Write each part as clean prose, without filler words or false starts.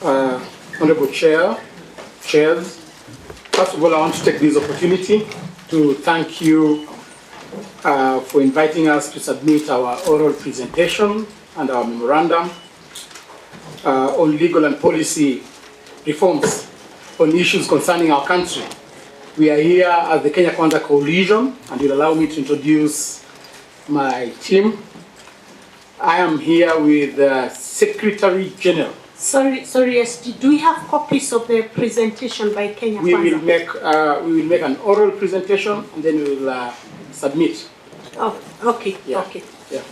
Honorable Chairs, first of all, I want to take this opportunity to thank you for inviting us to submit our oral presentation and our memorandum on legal and policy reforms on issues concerning our country. We are here at the Kenya Kwanza Coalition, and you'll allow me to introduce my team. I am here with the Secretary General. Sorry, SG, do we have copies of the presentation by Kenya Kwanza? We will make an oral presentation and then we will submit. Oh, okay, yeah. Okay. Yeah.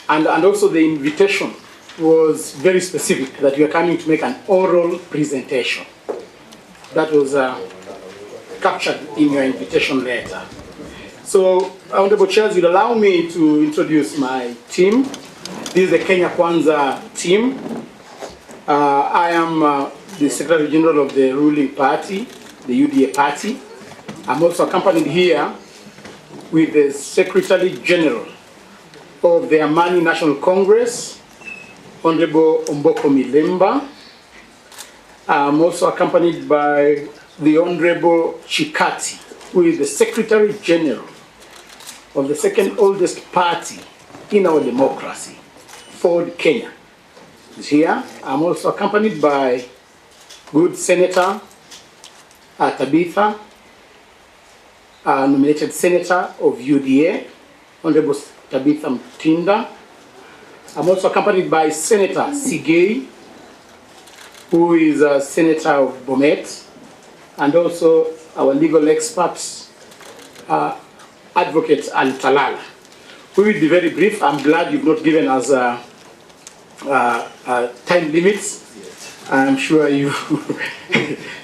And also the invitation was very specific that you are coming to make an oral presentation. That was captured in your invitation letter. So, Honorable Chairs, you'll allow me to introduce my team. This is the Kenya Kwanza team. I am the Secretary General of the ruling party, the UDA party. I'm also accompanied here with the Secretary General of the Amani National Congress, Honorable Omboko Milemba. I'm also accompanied by the Honorable Chikati, who is the Secretary General of the second oldest party in our democracy, Ford Kenya. Is here. I'm also accompanied by good Senator Tabitha, nominated Senator of UDA, Honorable Tabitha Mtinda. I'm also accompanied by Senator Sigei, who is a Senator of Bomet, and also our legal experts, Advocate Al-Talala. We will be very brief. I'm glad you've not given us time limits. I'm sure you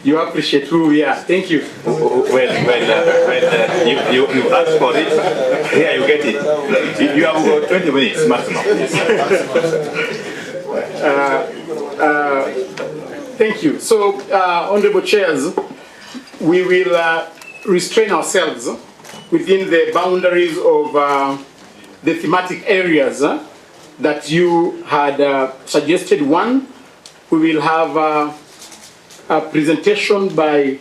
you appreciate who we are. Thank you. Well, you asked for it. Here you get it. You have got 20 minutes maximum. Thank you. So, Honorable Chairs, we will restrain ourselves within the boundaries of the thematic areas that you had suggested. One, we will have a presentation by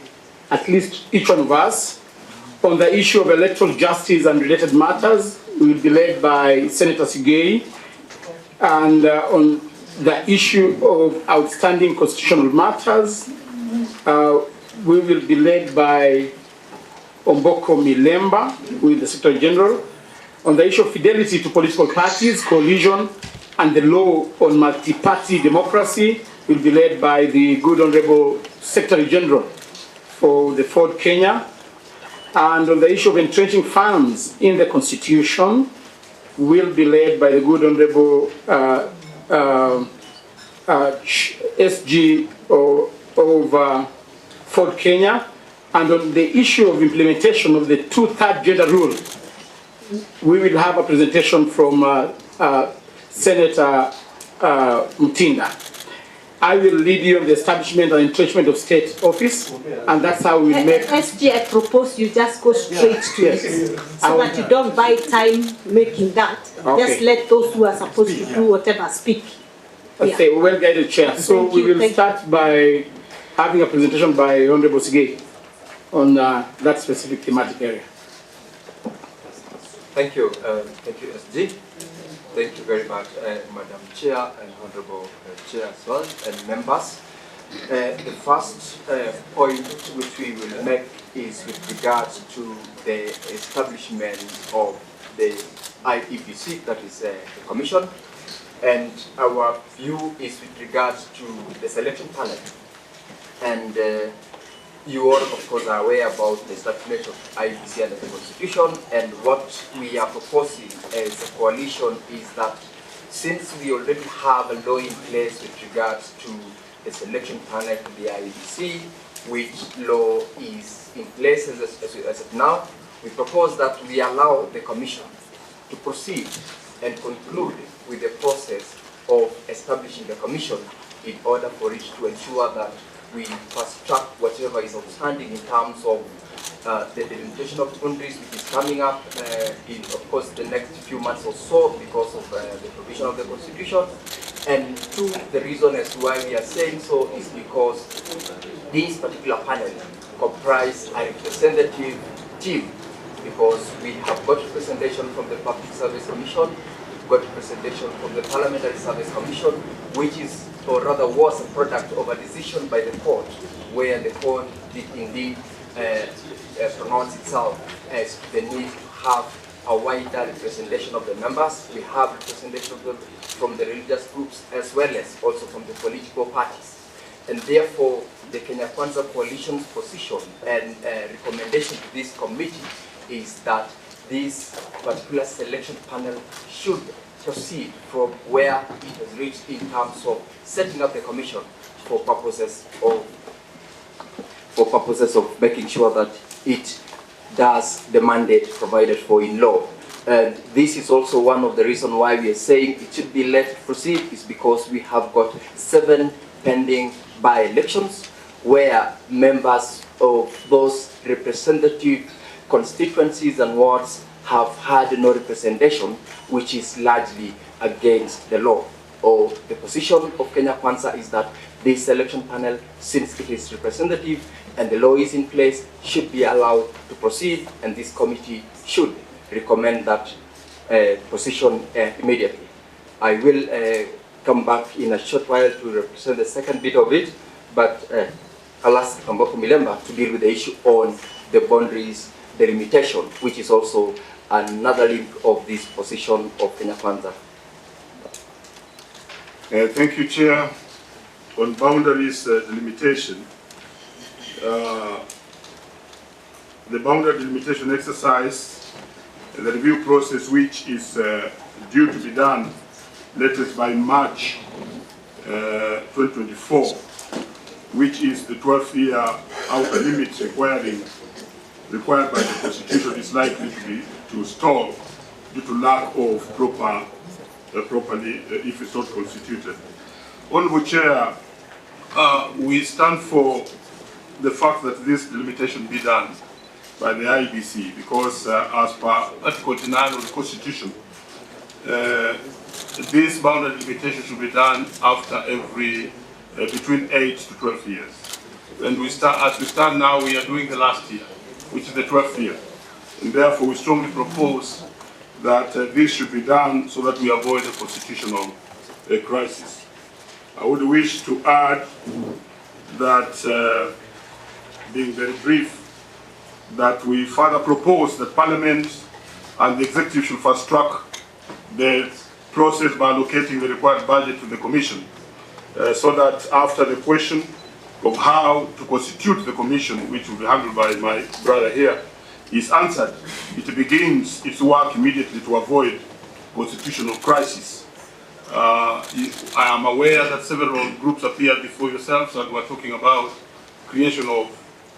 at least each one of us on the issue of electoral justice and related matters. We will be led by Senator Sigei, and on the issue of outstanding constitutional matters, we will be led by Omboko Milemba, who is the Secretary General. On the issue of fidelity to political parties, coalition, and the law on multi-party democracy, will be led by the good Honorable Secretary General for the Ford Kenya. And on the issue of entrenching funds in the Constitution, will be led by the good Honorable SG of Ford Kenya. And on the issue of implementation of the two-third gender rule, we will have a presentation from Senator Mtinda. I will lead you on the establishment and entrenchment of state office, and that's how we make... SG, I propose you just go straight to it, so that you don't buy time making that. Okay. Just let those who are supposed to do whatever speak. Okay, well-guided chair. So we will start by having a presentation by Honorable Sigei on that specific thematic area. Thank you, SG. Thank you very much, Madam Chair and Honorable Chair as well, and members. The first point which we will make is with regards to the establishment of the IEBC, that is the Commission, and our view is with regards to the selection panel. And you all, of course, are aware about the establishment of IEBC under the Constitution, and what we are proposing as a coalition is that since we already have a law in place with regards to the selection panel to the IEBC, which law is in place as of now, we propose that we allow the Commission to proceed and conclude with the process of establishing the Commission in order for it to ensure that we fast track whatever is outstanding in terms of the delimitation of boundaries, which is coming up in, of course, the next few months or so because of the provision of the Constitution, And two, the reason as to why we are saying so is because this particular panel comprise a representative team, because we have got representation from the Public Service Commission, we've got representation from the Parliamentary Service Commission, which is, or rather was, a product of a decision by the court, where the court did indeed pronounce itself as the need to have a wider representation of the members. We have representation of them from the religious groups as well as also from the political parties. And therefore, the Kenya Kwanza Coalition's position and recommendation to this committee is that this particular selection panel should proceed from where it has reached in terms of setting up the commission for purposes of making sure that it does the mandate provided for in law. And this is also one of the reasons why we are saying it should be let proceed, is because we have got 7 pending by-elections where members of those representative constituencies and wards have had no representation, which is largely against the law. Or the position of Kenya Kwanza is that this selection panel, since it is representative and the law is in place, should be allowed to proceed, and this committee should recommend that position immediately. I will come back in a short while to represent the second bit of it, but I'll ask Kamboko Milemba to deal with the issue on the boundaries delimitation, which is also another link of this position of Kenya Kwanza. Thank you, Chair. On boundaries delimitation, the boundary delimitation exercise, the review process, which is due to be done latest by March 2024, which is the 12-year outer limit required by the Constitution, is likely to stall due to lack of properly, if it's not constituted. Honorable Chair, we stand for the fact that this delimitation be done by the IBC, because as per Article 29 of the Constitution, this boundary delimitation should be done after every between 8 to 12 years. And as we stand now, we are doing the last year, which is the 12th year. And therefore, we strongly propose that this should be done so that we avoid a constitutional crisis. I would wish to add that, being very brief, that we further propose that Parliament and the Executive should fast track the process by allocating the required budget to the Commission, so that after the question of how to constitute the Commission, which will be handled by my brother here, is answered, it begins its work immediately to avoid constitutional crisis. I am aware that several groups appeared before yourselves and were talking about creation of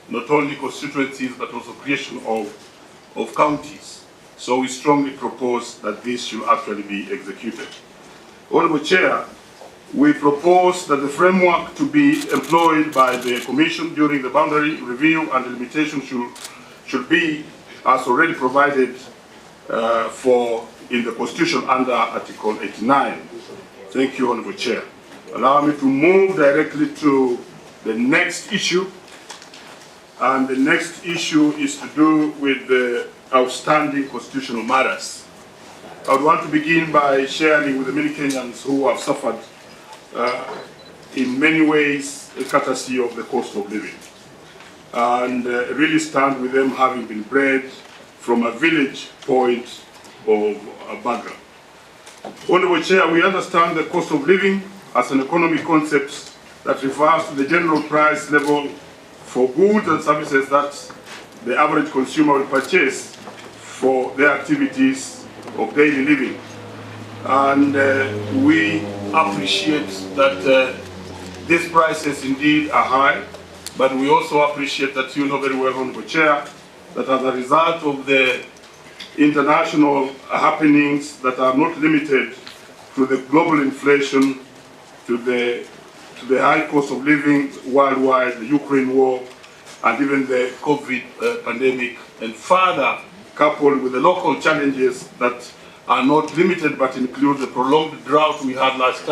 not only constituencies but also creation of counties. So we strongly propose that this should actually be executed. Honorable Chair, we propose that the framework to be employed by the Commission during the boundary review and delimitation should be as already provided for in the Constitution under Article 89. Thank you, Honorable Chair. Allow me to move directly to the next issue. And the next issue is to do with the outstanding constitutional matters. I would want to begin by sharing with the many Kenyans who have suffered in many ways courtesy of the cost of living, and really stand with them, having been bred from a village point of a background. Honorable Chair, we understand the cost of living as an economic concept that refers to the general price level for goods and services that the average consumer will purchase for their activities of daily living. And we appreciate that these prices indeed are high, but we also appreciate that you know very well, Honorable Chair, that as a result of the international happenings that are not limited to the global inflation, to the high cost of living worldwide, the Ukraine war, and even the COVID pandemic, and further coupled with the local challenges that are not limited but include the prolonged drought we had last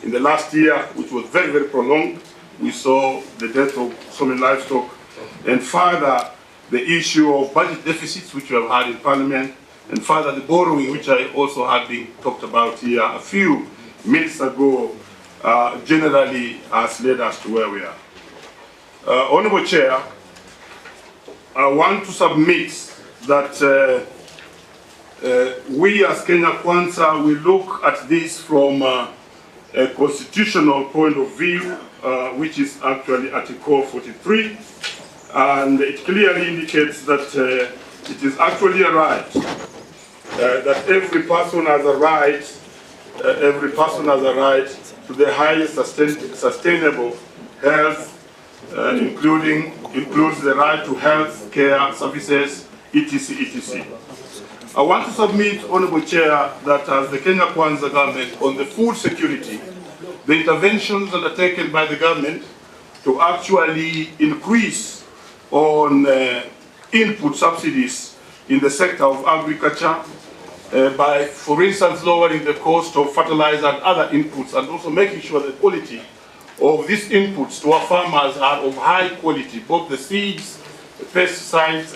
In the last year, which was very, very prolonged, we saw the death of so many livestock, and further the issue of budget deficits, which we have had in Parliament, and further the borrowing, which I also had been talked about here a few minutes ago, generally has led us to where we are. Honourable Chair, I want to submit that we as Kenya Kwanza, we look at this from a constitutional point of view, which is actually Article 43, and it clearly indicates that it is actually a right, that every person has a right, to the highest sustainable health, includes the right to health care services, etc., etc. I want to submit, Honourable Chair, that as the Kenya Kwanza government on the food security, the interventions undertaken by the government to actually increase on input subsidies in the sector of agriculture, by, for instance, lowering the cost of fertilizer and other inputs, and also making sure the quality of these inputs to our farmers are of high quality, both the seeds, the pesticides,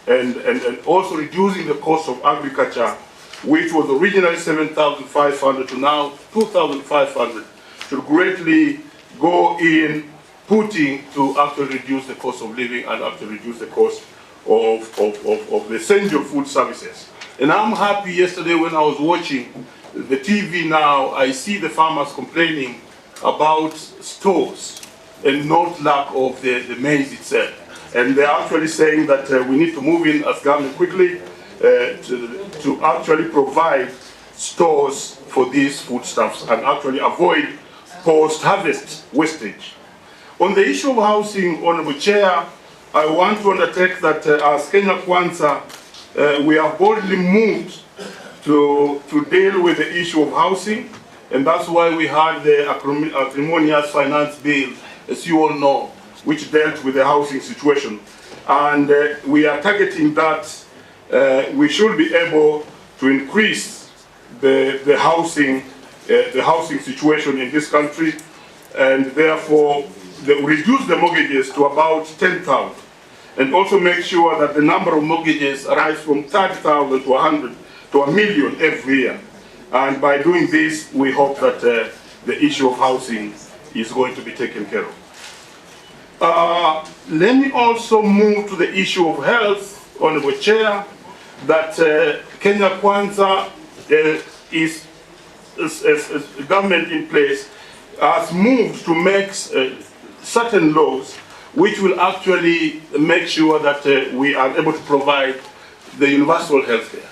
and also reducing the cost of agriculture, which was originally 7,500 to now 2,500, should greatly go in putting to actually reduce the cost of living and actually reduce the cost of the essential food services. And I'm happy yesterday when I was watching the TV now, I see the farmers complaining about stores and not lack of the maize itself. And they're actually saying that we need to move in as government quickly to actually provide stores for these foodstuffs and actually avoid post-harvest wastage. On the issue of housing, Honourable Chair, I want to undertake that as Kenya Kwanza, we have boldly moved to deal with the issue of housing, and that's why we had the acrimonious finance bill, as you all know, which dealt with the housing situation. And we are targeting that we should be able to increase the housing situation in this country, and therefore reduce the mortgages to about 10,000, and also make sure that the number of mortgages rise from 30,000 to 100 to 1 million every year. And by doing this, we hope that the issue of housing is going to be taken care of. Let me also move to the issue of health, Honourable Chair, that Kenya Kwanza is government in place has moved to make certain laws which will actually make sure that we are able to provide the universal health care.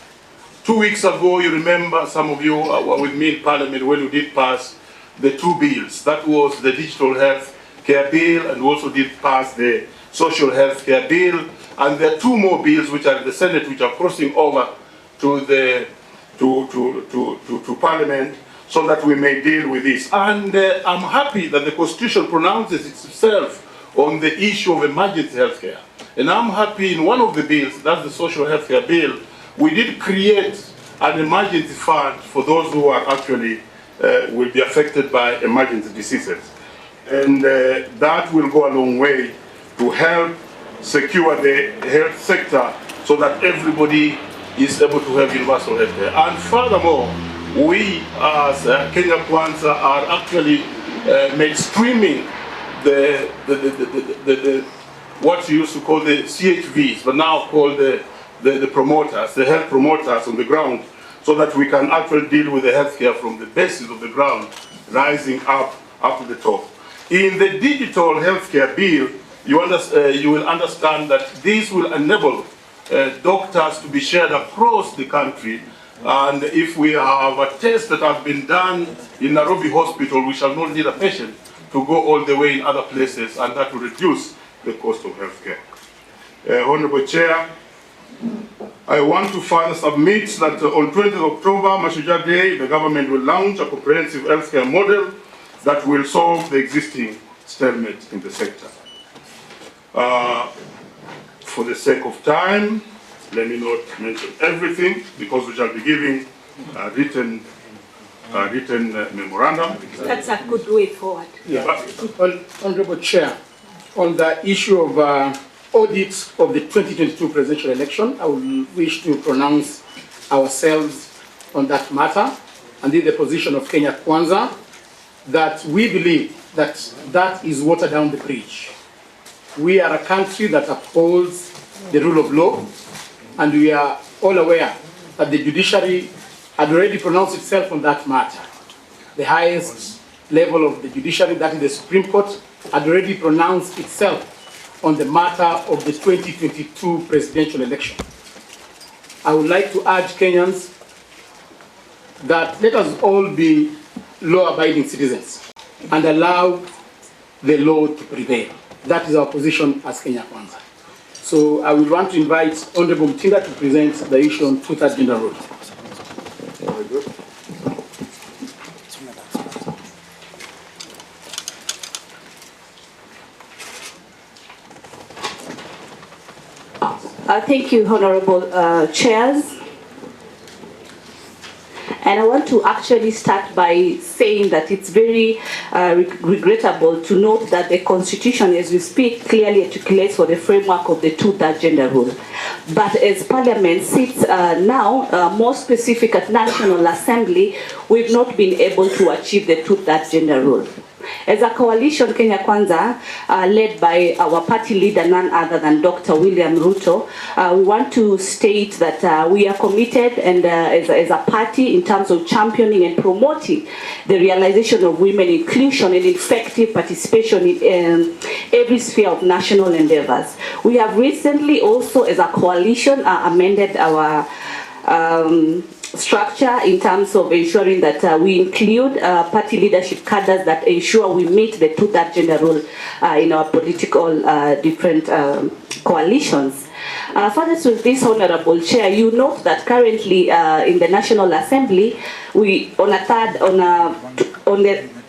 2 weeks ago, you remember, some of you were with me in Parliament when we did pass the 2 bills. That was the digital health care bill, and also did pass the social health care bill. And there are 2 more bills which are in the Senate, which are crossing over to the to Parliament, so that we may deal with this. And I'm happy that the Constitution pronounces itself on the issue of emergency health care. And I'm happy in one of the bills, that's the social health care bill, we did create an emergency fund for those who are actually will be affected by emergency diseases. And that will go a long way to help secure the health sector so that everybody is able to have universal health care. And furthermore, we as Kenya Kwanza are actually mainstreaming what you used to call the CHVs, but now called the promoters, the health promoters on the ground, so that we can actually deal with the healthcare from the basis of the ground, rising up to the top. In the digital healthcare bill, you will understand that this will enable doctors to be shared across the country. And if we have a test that has been done in Nairobi Hospital, we shall not need a patient to go all the way in other places, and that will reduce the cost of healthcare. Honourable Chair, I want to further submit that on 20th October, Mashujaa Day, the government will launch a comprehensive healthcare model that will solve the existing stalemate in the sector. For the sake of time, let me not mention everything, because we shall be giving written written memorandum. That's a good way forward. Yeah. Honorable Chair, on the issue of audit of the 2022 presidential election, I would wish to pronounce ourselves on that matter, and in the position of Kenya Kwanza, that we believe that that is watered down the bridge. We are a country that upholds the rule of law, and we are all aware that the judiciary had already pronounced itself on that matter. The highest level of the judiciary, that is the Supreme Court, had already pronounced itself on the matter of the 2022 presidential election. I would like to urge Kenyans that let us all be law-abiding citizens and allow the law to prevail. That is our position as Kenya Kwanza. So I will want to invite Honorable Mtinda to present the issue on two-thirds gender rule. Very good. Thank you, Honorable Chairs. And I want to actually start by saying that it's very regrettable to note that the Constitution, as we speak, clearly articulates for the framework of the two-thirds gender rule. But as Parliament sits now, more specific at National Assembly, we've not been able to achieve the two-thirds gender rule. As a coalition, Kenya Kwanza, led by our party leader, none other than Dr. William Ruto, we want to state that we are committed and as a party in terms of championing and promoting the realization of women inclusion and effective participation in every sphere of national endeavors. We have recently also, as a coalition, amended our structure in terms of ensuring that we include party leadership cadres that ensure we meet the two-thirds gender rule in our political different coalitions. Further to this, Honorable Chair, you note that currently in the National Assembly, we on the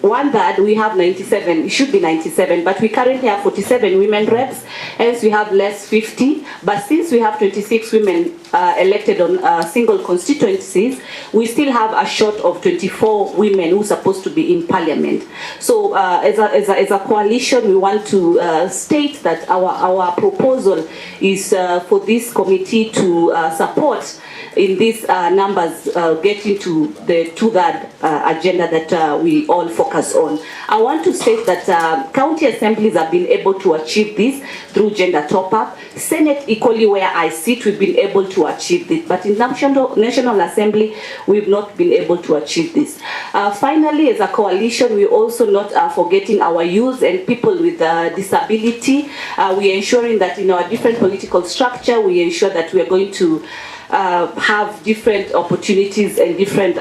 one-third we have 97, it should be 97, but we currently have 47 women reps, hence we have less 50. But since we have 26 women elected on single constituencies, we still have a short of 24 women who are supposed to be in Parliament. So as a coalition, we want to state that our proposal is for this committee to support in these numbers getting to the two-thirds agenda that we all focus on. I want to state that county assemblies have been able to achieve this through gender top-up. Senate, equally where I sit, we've been able to achieve this. But in National Assembly, we've not been able to achieve this. Finally, as a coalition, we're also not forgetting our youth and people with disability. We're ensuring that in our different political structure, we ensure that we are going to have different opportunities and different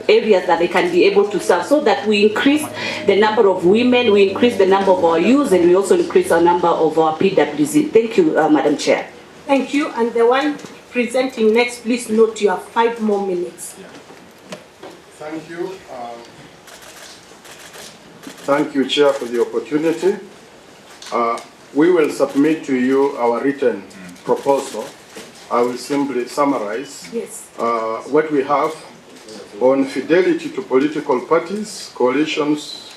areas that they can be able to serve, so that we increase the number of women, we increase the number of our youth, and we also increase our number of our PWZ. Thank you, Madam Chair. Thank you. And the one presenting next, please note you have 5 more minutes. Thank you. Thank you, Chair, for the opportunity. We will submit to you our written proposal. I will simply summarize what we have on fidelity to political parties, coalitions,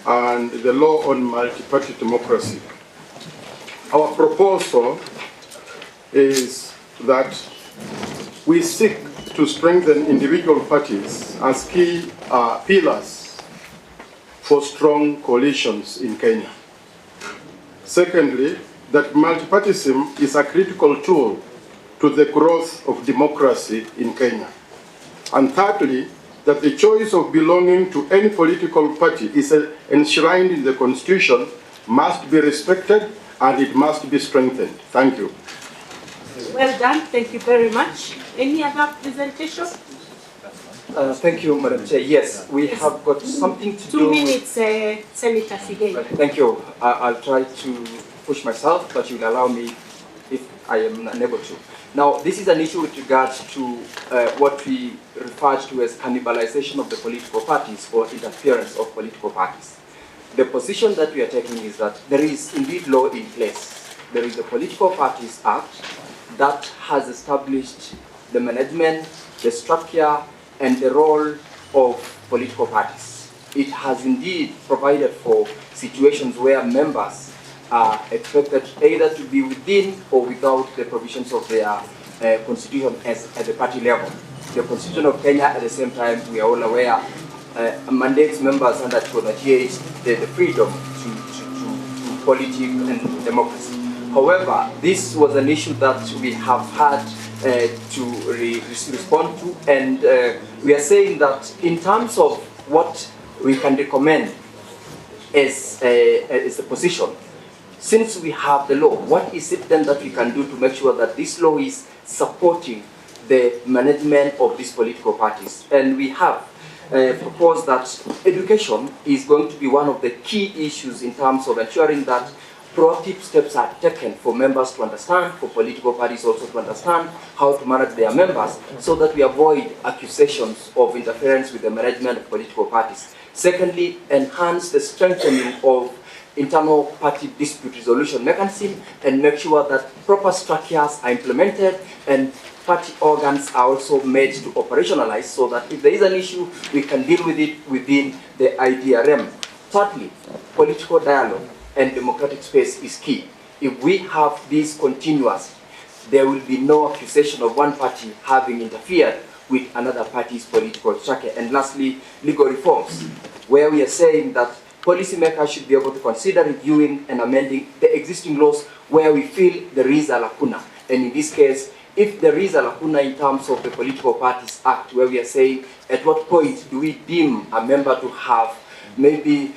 and the law on multi-party democracy. Our proposal is that we seek to strengthen individual parties as key pillars for strong coalitions in Kenya. Secondly, that multipartyism is a critical tool to the growth of democracy in Kenya. And thirdly, that the choice of belonging to any political party is enshrined in the Constitution, must be respected, and it must be strengthened. Thank you. Well done. Thank you very much. Any other presentation? Thank you, Madam Chair. Yes, we have got something to do. 2 minutes, Senator Sigei. Thank you. I'll try to push myself, but you'll allow me if I am unable to. Now, this is an issue with regards to what we refer to as cannibalization of the political parties or interference of political parties. The position that we are taking is that there is indeed law in place. There is the Political Parties Act that has established the management, the structure, and the role of political parties. It has indeed provided for situations where members are expected either to be within or without the provisions of their constitution at the party level. The Constitution of Kenya, at the same time, we are all aware, mandates members under Article 38 the freedom to politics and democracy. However, this was an issue that we have had to respond to, and we are saying that in terms of what we can recommend as the position, since we have the law, what is it then that we can do to make sure that this law is supporting the management of these political parties? And we have proposed that education is going to be one of the key issues in terms of ensuring that proactive steps are taken for members to understand, for political parties also to understand how to manage their members, so that we avoid accusations of interference with the management of political parties. Secondly, enhance the strengthening of internal party dispute resolution mechanism and make sure that proper structures are implemented and party organs are also made to operationalize, so that if there is an issue, we can deal with it within the IDRM. Thirdly, political dialogue and democratic space is key. If we have this continuous, there will be no accusation of one party having interfered with another party's political structure. And lastly, legal reforms, where we are saying that policymakers should be able to consider reviewing and amending the existing laws where we feel there is a lacuna. And in this case, if there is a lacuna in terms of the Political Parties Act, where we are saying at what point do we deem a member to have maybe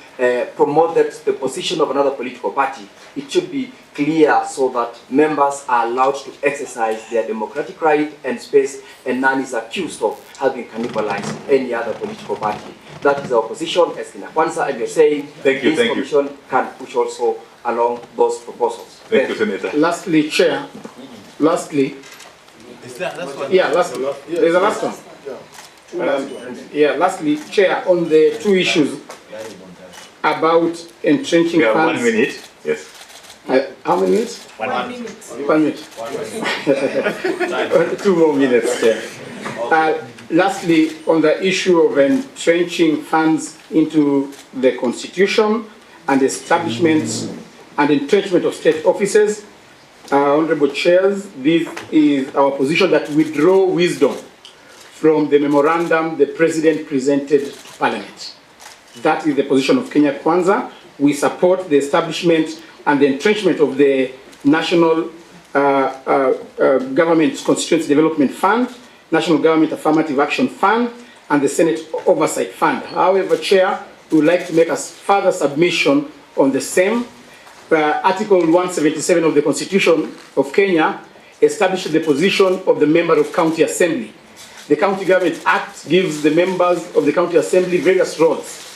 promoted the position of another political party, it should be clear so that members are allowed to exercise their democratic right and space, and none is accused of having cannibalized any other political party. That is our position as in Kwanza, and we are saying this commission can push also along those proposals. Thank you, Senator. Lastly, Chair, lastly, Is that last one? yeah, lastly, there's a last one. Lastly, Chair, on the two issues about entrenching We have funds. 1 minute. Yes. How many minutes? 1 minute. 1 minute. 2 more minutes, Chair. Lastly, on the issue of entrenching funds into the Constitution and establishments and entrenchment of state offices, Honorable Chairs, this is our position that we draw wisdom from the memorandum the President presented to Parliament. That is the position of Kenya Kwanza. We support the establishment and the entrenchment of the National Government Constituency Development Fund, National Government Affirmative Action Fund, and the Senate Oversight Fund. However, Chair, we would like to make a further submission on the same. Article 177 of the Constitution of Kenya establishes the position of the member of County Assembly. The County Government Act gives the members of the County Assembly various roles.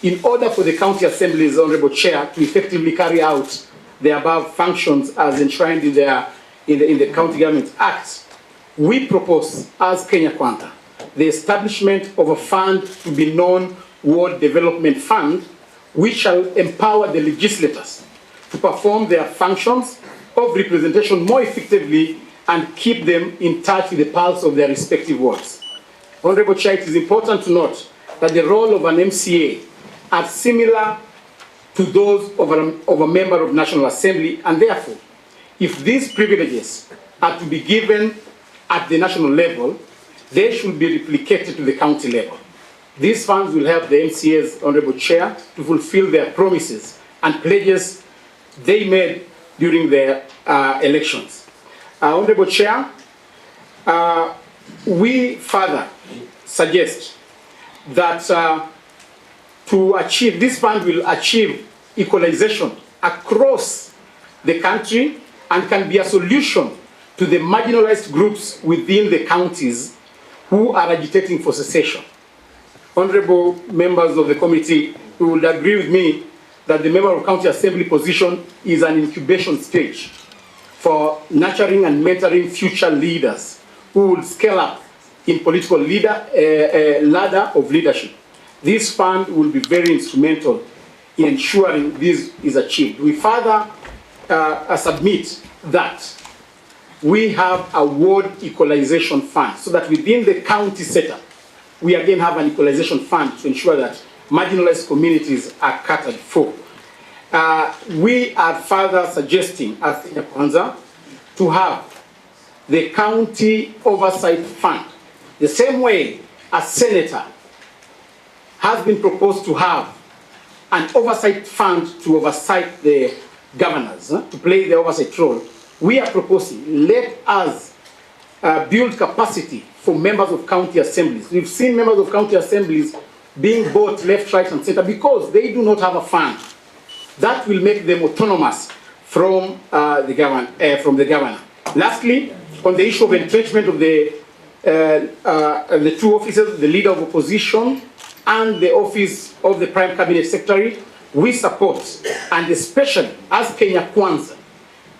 In order for the County Assembly's Honorable Chair to effectively carry out the above functions as enshrined in the County Government Act, we propose, as Kenya Kwanza, the establishment of a fund to be known Ward Development Fund, which shall empower the legislators to perform their functions of representation more effectively and keep them in touch with the pulse of their respective wards. Honorable Chair, it is important to note that the role of an MCA are similar to those of a member of National Assembly, and therefore, if these privileges are to be given at the national level, they should be replicated to the county level. These funds will help the MCAs, Honorable Chair, to fulfill their promises and pledges they made during their elections. Honorable Chair, we further suggest that to achieve, this fund will achieve equalization across the country and can be a solution to the marginalized groups within the counties who are agitating for secession. Honorable members of the committee, you would agree with me that the member of County Assembly position is an incubation stage for nurturing and mentoring future leaders who will scale up in political ladder of leadership. This fund will be very instrumental in ensuring this is achieved. We further submit that we have a ward equalization fund so that within the county setup, we again have an equalization fund to ensure that marginalized communities are catered for. We are further suggesting as Kwanza to have the county oversight fund, the same way a senator has been proposed to have an oversight fund to oversight the governors, to play the oversight role. We are proposing, let us build capacity for members of county assemblies. We've seen members of county assemblies being bought left, right, and center because they do not have a fund. That will make them autonomous from the governor. Lastly, on the issue of entrenchment of the two officers, the leader of opposition and the office of the Prime Cabinet Secretary, we support, and especially as Kenya Kwanza,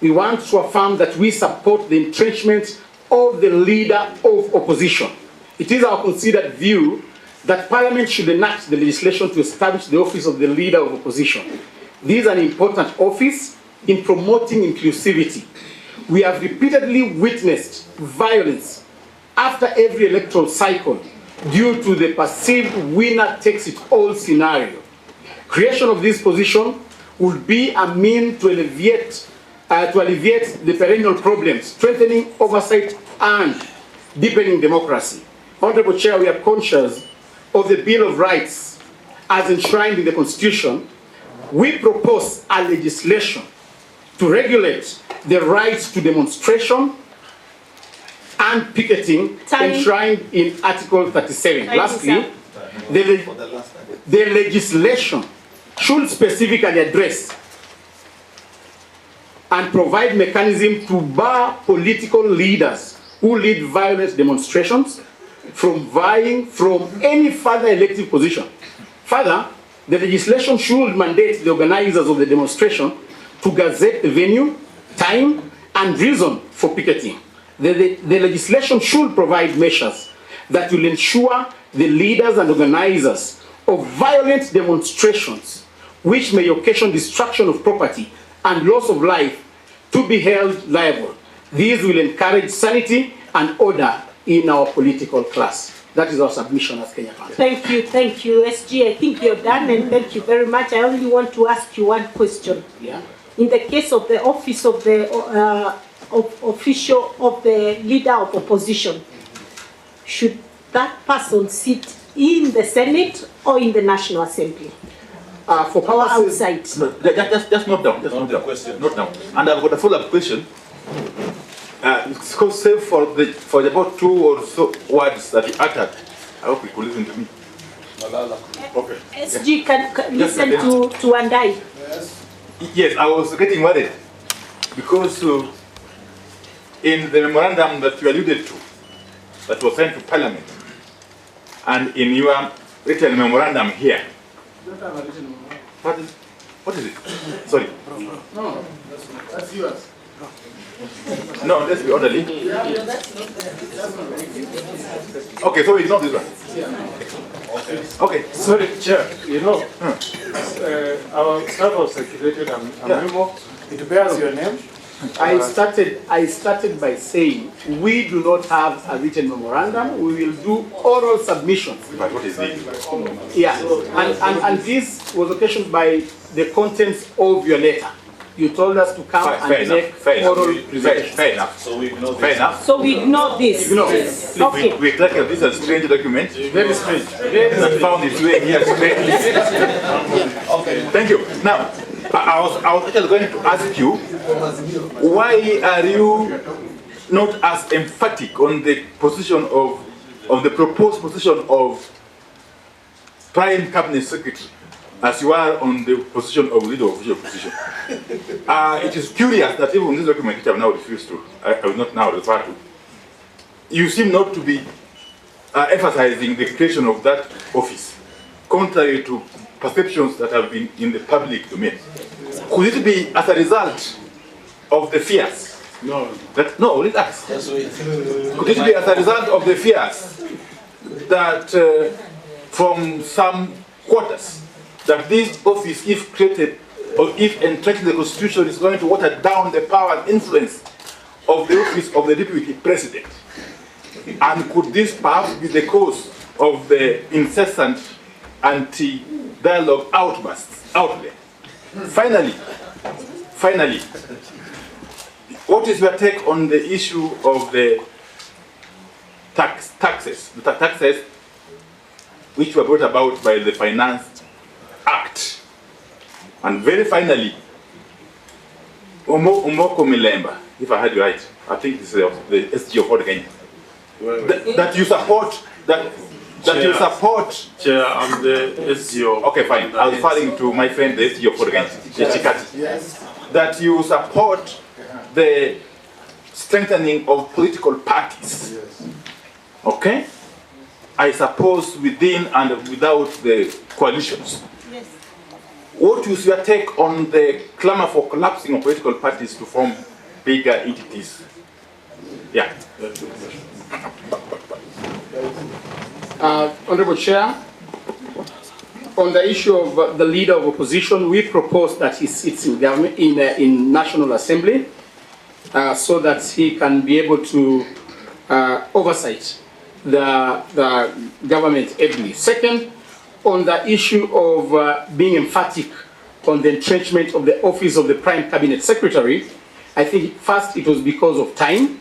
we want to affirm that we support the entrenchment of the leader of opposition. It is our considered view that Parliament should enact the legislation to establish the office of the leader of opposition. This is an important office in promoting inclusivity. We have repeatedly witnessed violence after every electoral cycle due to the perceived winner takes it all scenario. Creation of this position would be a means to alleviate the perennial problems, strengthening oversight and deepening democracy. Honorable Chair, we are conscious of the Bill of Rights as enshrined in the Constitution. We propose a legislation to regulate the rights to demonstration and picketing enshrined in Article 37. Lastly, the legislation should specifically address and provide mechanism to bar political leaders who lead violent demonstrations from vying from any further elective position. Further, the legislation should mandate the organizers of the demonstration to gazette the venue, time, and reason for picketing. The legislation should provide measures that will ensure the leaders and organizers of violent demonstrations, which may occasion destruction of property and loss of life, to be held liable. These will encourage sanity and order in our political class. That is our submission as Kenya Kwanza. Thank you, SG. I think you're done, and thank you very much. I only want to ask you one question. Yeah. In the case of the office of the official of the leader of opposition, should that person sit in the Senate or in the National Assembly? For or outside? No, just note down. Note down. And I've got a follow-up question. Save for about 2 or so words that he uttered. I hope you could listen to me. Okay. SG, can listen to Andai. Yes, I was getting worried because in the memorandum that you alluded to, that was sent to Parliament, and in your written memorandum here. What is it? Sorry. No, that's yours. No, let's be orderly. Okay, so it's not this one. Okay. Sorry, Chair. You know, our staff have circulated a memo. It bears your name. I started by saying we do not have a written memorandum. We will do oral submissions. But what is it? Yeah, and this was occasioned by the contents of your letter. You told us to come and make oral presentation. Fair enough. So we ignore this. Fair enough. So we ignore this. Ignore. Okay. We take this as a strange document. Very strange. That found its way here strangely. Okay. Thank you. Now, I was actually going to ask you, why are you not as emphatic on the position of the proposed position of Prime Cabinet Secretary as you are on the position of leader of official position? It is curious that even this document, which I have now refused to, I will not now refer to, you seem not to be emphasizing the creation of that office, contrary to perceptions that have been in the public domain. Could it be as a result of the fears? No. No, let's ask. Could it be as a result of the fears that from some quarters, that this office, if created or if entrenched in the Constitution, is going to water down the power and influence of the office of the Deputy President? And could this perhaps be the cause of the incessant anti-dialogue outbursts out there. Finally, what is your take on the issue of the taxes which were brought about by the Finance Act? And very finally, Umoko Milemba, if I heard you right, I think this is the SG of Ford Kenya, that you support, that you support. Chair, I'm the SGO. Okay, fine. I was referring to my friend, the SGO for Chikati. Yes. That you support the strengthening of political parties. Yes. Okay? I suppose within and without the coalitions. Yes. What is your take on the clamor for collapsing of political parties to form bigger entities? Yeah. Honorable Chair, on the issue of the leader of opposition, we propose that he sits in government in National Assembly so that he can be able to oversight the government ably. Second, on the issue of being emphatic on the entrenchment of the office of the Prime Cabinet Secretary, I think first it was because of time.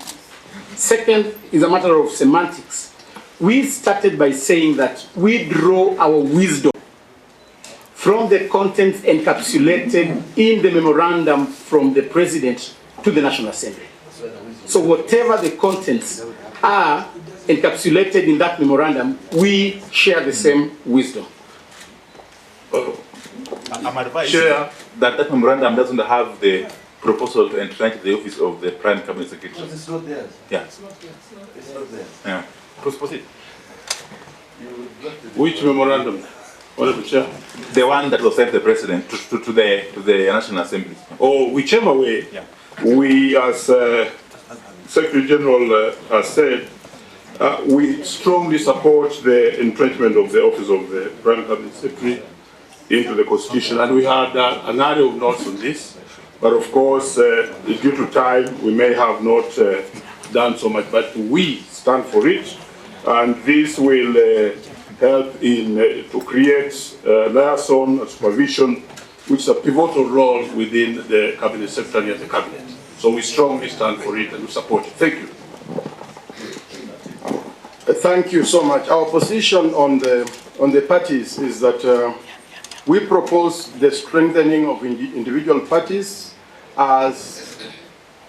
Second is a matter of semantics. We started by saying that we draw our wisdom from the contents encapsulated in the memorandum from the President to the National Assembly. So whatever the contents are encapsulated in that memorandum, we share the same wisdom. I'm advising that memorandum doesn't have the proposal to entrench the office of the Prime Cabinet Secretary. It's not there. Yeah. It's not there. Yeah. Proceed. Which memorandum? Honorable Chair. The one that was sent to the President to the National Assembly. Or whichever way, Yeah. we as Secretary General has said, we strongly support the entrenchment of the office of the Prime Cabinet Secretary into the Constitution, and we had an array of notes on this. But of course, due to time, we may have not done so much, but we stand for it, and this will help in to create liaison and supervision, which is a pivotal role within the Cabinet Secretary and the Cabinet. So we strongly stand for it and we support it. Thank you. Thank you so much. Our position on the parties is that we propose the strengthening of individual parties as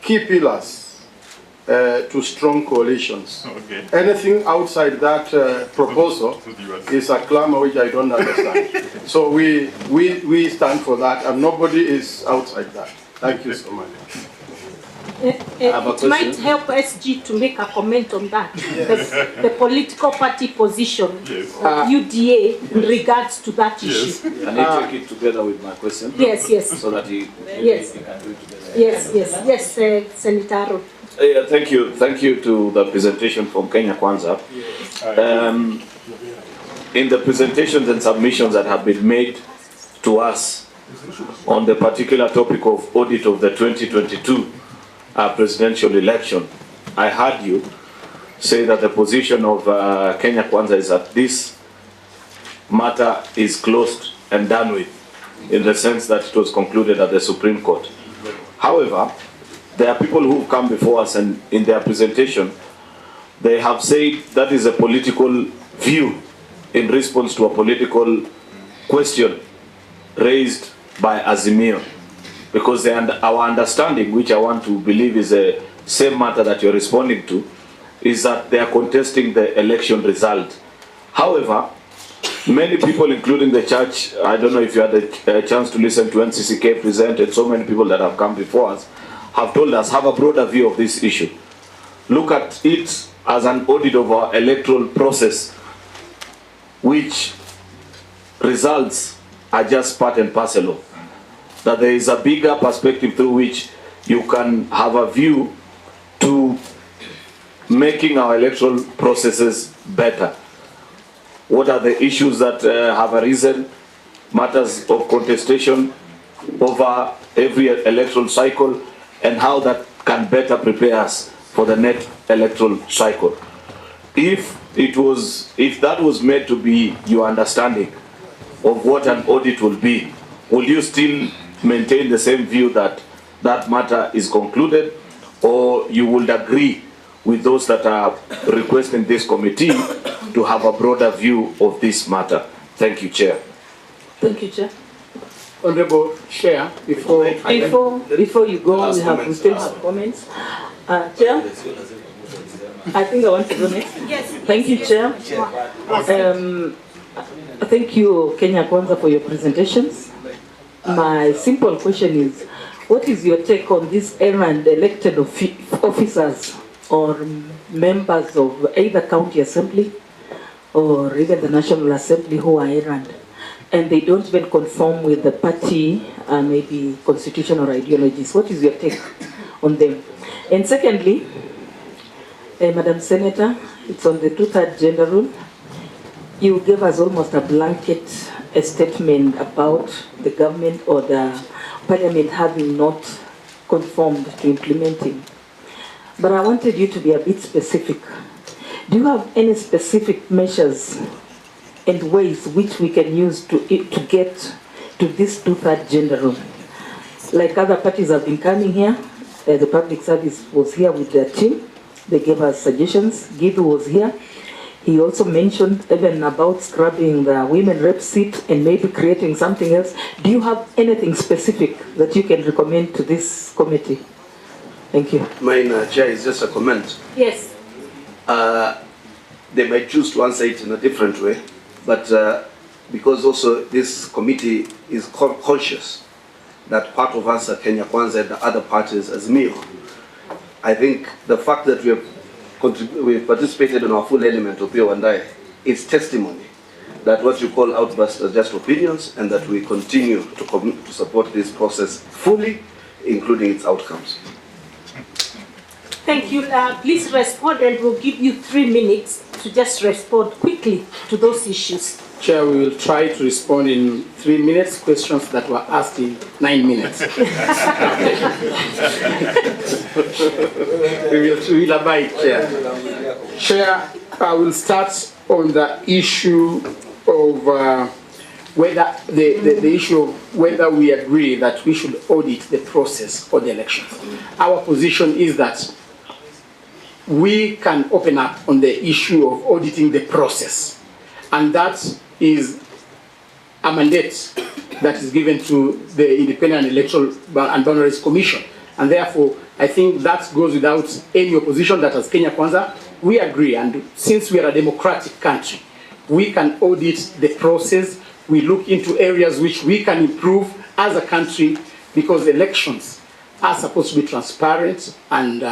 key pillars to strong coalitions. Okay. Anything outside that proposal is a clamor which I don't understand. So we stand for that, and nobody is outside that. Thank you so much. It might help SG to make a comment on that. The political party position of UDA in regards to that issue. Can you take it together with my question? Yes, yes. So that he can do it together. Yes, Senator Aaron. Thank you to the presentation from Kenya Kwanza. In the presentations and submissions that have been made to us on the particular topic of audit of the 2022 presidential election, I heard you say that the position of Kenya Kwanza is that this matter is closed and done with, in the sense that it was concluded at the Supreme Court. However, there are people who have come before us, and in their presentation, they have said that is a political view in response to a political question raised by Azimio. Because our understanding, which I want to believe is the same matter that you're responding to, is that they are contesting the election result. However, many people, including the church, I don't know if you had a chance to listen to NCCK present, and so many people that have come before us, have told us, have a broader view of this issue. Look at it as an audit of our electoral process, which results are just part and parcel of. That there is a bigger perspective through which you can have a view to making our electoral processes better. What are the issues that have arisen, matters of contestation over every electoral cycle, and how that can better prepare us for the next electoral cycle. If if that was made to be your understanding of what an audit will be, will you still maintain the same view that that matter is concluded, or you would agree with those that are requesting this committee to have a broader view of this matter? Thank you, Chair. Thank you, Chair. Honorable Chair, before you go, we still have comments. Chair, I think I want to go next. Yes. Thank you, Chair. Thank you, Kenya Kwanza, for your presentations. My simple question is, what is your take on these errand elected officers or members of either county assembly or even the National Assembly who are errand, and they don't even conform with the party, maybe constitution or ideologies? What is your take on them? And secondly, Madam Senator, it's on the 2/3 gender rule. You gave us almost a blanket statement about the government or the parliament having not conformed to implementing. But I wanted you to be a bit specific. Do you have any specific measures and ways which we can use to get to this 2/3 gender rule? Like other parties have been coming here, the public service was here with their team. They gave us suggestions. Gidu was here. He also mentioned even about scrubbing the women rep seat and maybe creating something else. Do you have anything specific that you can recommend to this committee? Thank you. Mine, Chair, is just a comment. Yes. They might choose to answer it in a different way, but because also this committee is conscious that part of us are Kenya Kwanza and the other parties as Mio, I think the fact that we've participated in our full element of P1I is testimony that what you call outbursts are just opinions, and that we continue to support this process fully, including its outcomes. Thank you. Please respond, and we'll give you 3 minutes to just respond quickly to those issues. Chair, we will try to respond in 3 minutes, questions that were asked in 9 minutes. we will abide, Chair. Chair, I will start on the issue of whether the issue of whether we agree that we should audit the process for the elections. Our position is that we can open up on the issue of auditing the process, and that is a mandate that is given to the Independent Electoral and Boundaries Commission, and therefore I think that goes without any opposition that as Kenya Kwanza we agree, and since we are a democratic country, we can audit the process. We look into areas which we can improve as a country, because elections are supposed to be transparent and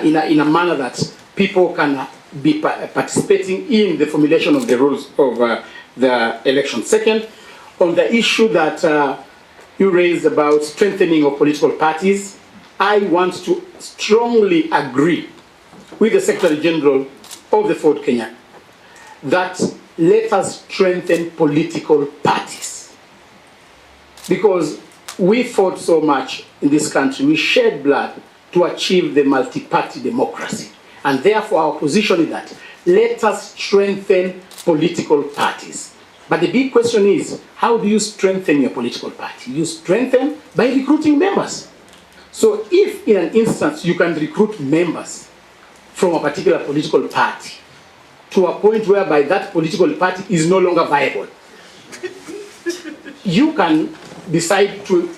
in a manner that people can be participating in the formulation of the rules of the election. Second, on the issue that you raised about strengthening of political parties, I want to strongly agree with the Secretary General of the Ford Kenya that let us strengthen political parties, because we fought so much in this country, we shed blood to achieve the multi-party democracy, and therefore our position is that let us strengthen political parties. But the big question is, how do you strengthen your political party? You strengthen by recruiting members. So if in an instance you can recruit members from a particular political party to a point whereby that political party is no longer viable, you can decide to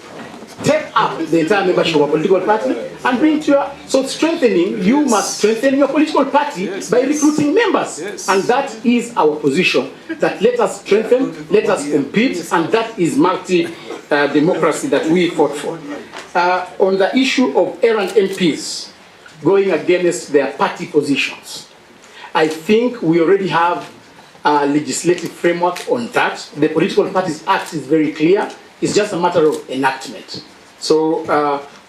take up the entire membership of a political party and bring to your... So strengthening, you must strengthen your political party by recruiting members. And that is our position, that let us strengthen, let us compete, and that is multi-democracy that we fought for. On the issue of errant MPs going against their party positions, I think we already have a legislative framework on that. The Political Parties Act is very clear. It's just a matter of enactment. So,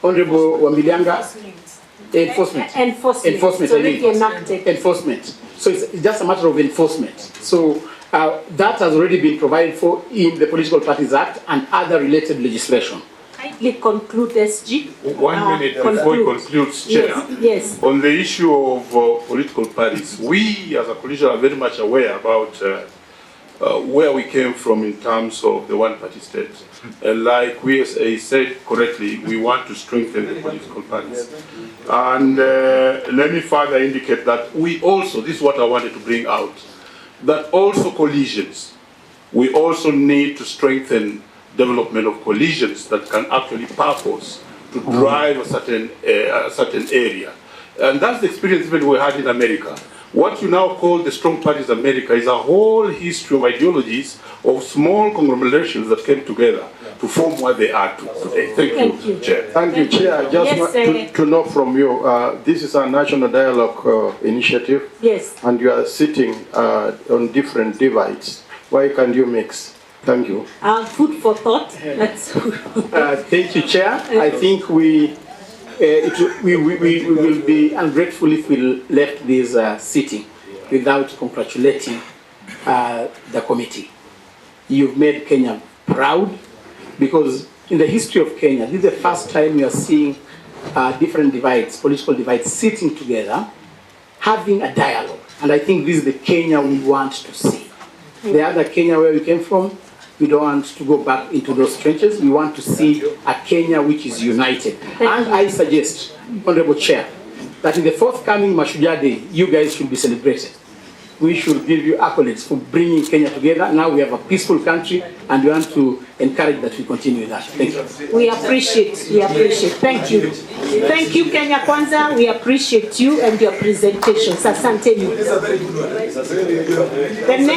Honorable Wambilianga, enforcement. Enforcement. So enacted. Enforcement. So it's just a matter of enforcement. So that has already been provided for in the Political Parties Act and other related legislation. quickly conclude, SG. 1 minute before he concludes, Chair. Yes. On the issue of political parties, we as a coalition are very much aware about where we came from in terms of the one-party state. Like we said correctly, we want to strengthen the political parties. And let me further indicate that we also, this is what I wanted to bring out, that also coalitions, we also need to strengthen development of coalitions that can actually purpose to drive a certain area. And that's the experience even we had in America. What you now call the strong parties in America is a whole history of ideologies of small conglomerations that came together to form what they are today. Thank you, Chair. Thank you, Chair. I just want to know from you, this is a national dialogue initiative. Yes. And you are sitting on different divides. Why can't you mix? Thank you. Food for thought. Thank you, Chair. I think we will be ungrateful if we left this sitting without congratulating the committee. You've made Kenya proud, because in the history of Kenya, this is the first time we are seeing different divides, political divides, sitting together, having a dialogue. And I think this is the Kenya we want to see. The other Kenya where we came from, we don't want to go back into those trenches. We want to see a Kenya which is united. And I suggest, Honorable Chair, that in the forthcoming Mashujaa Day, you guys should be celebrated. We should give you accolades for bringing Kenya together. Now we have a peaceful country, and we want to encourage that we continue that. Thank you. We appreciate. Thank you. Thank you, Kenya Kwanza. We appreciate you and your presentations. Asante. The next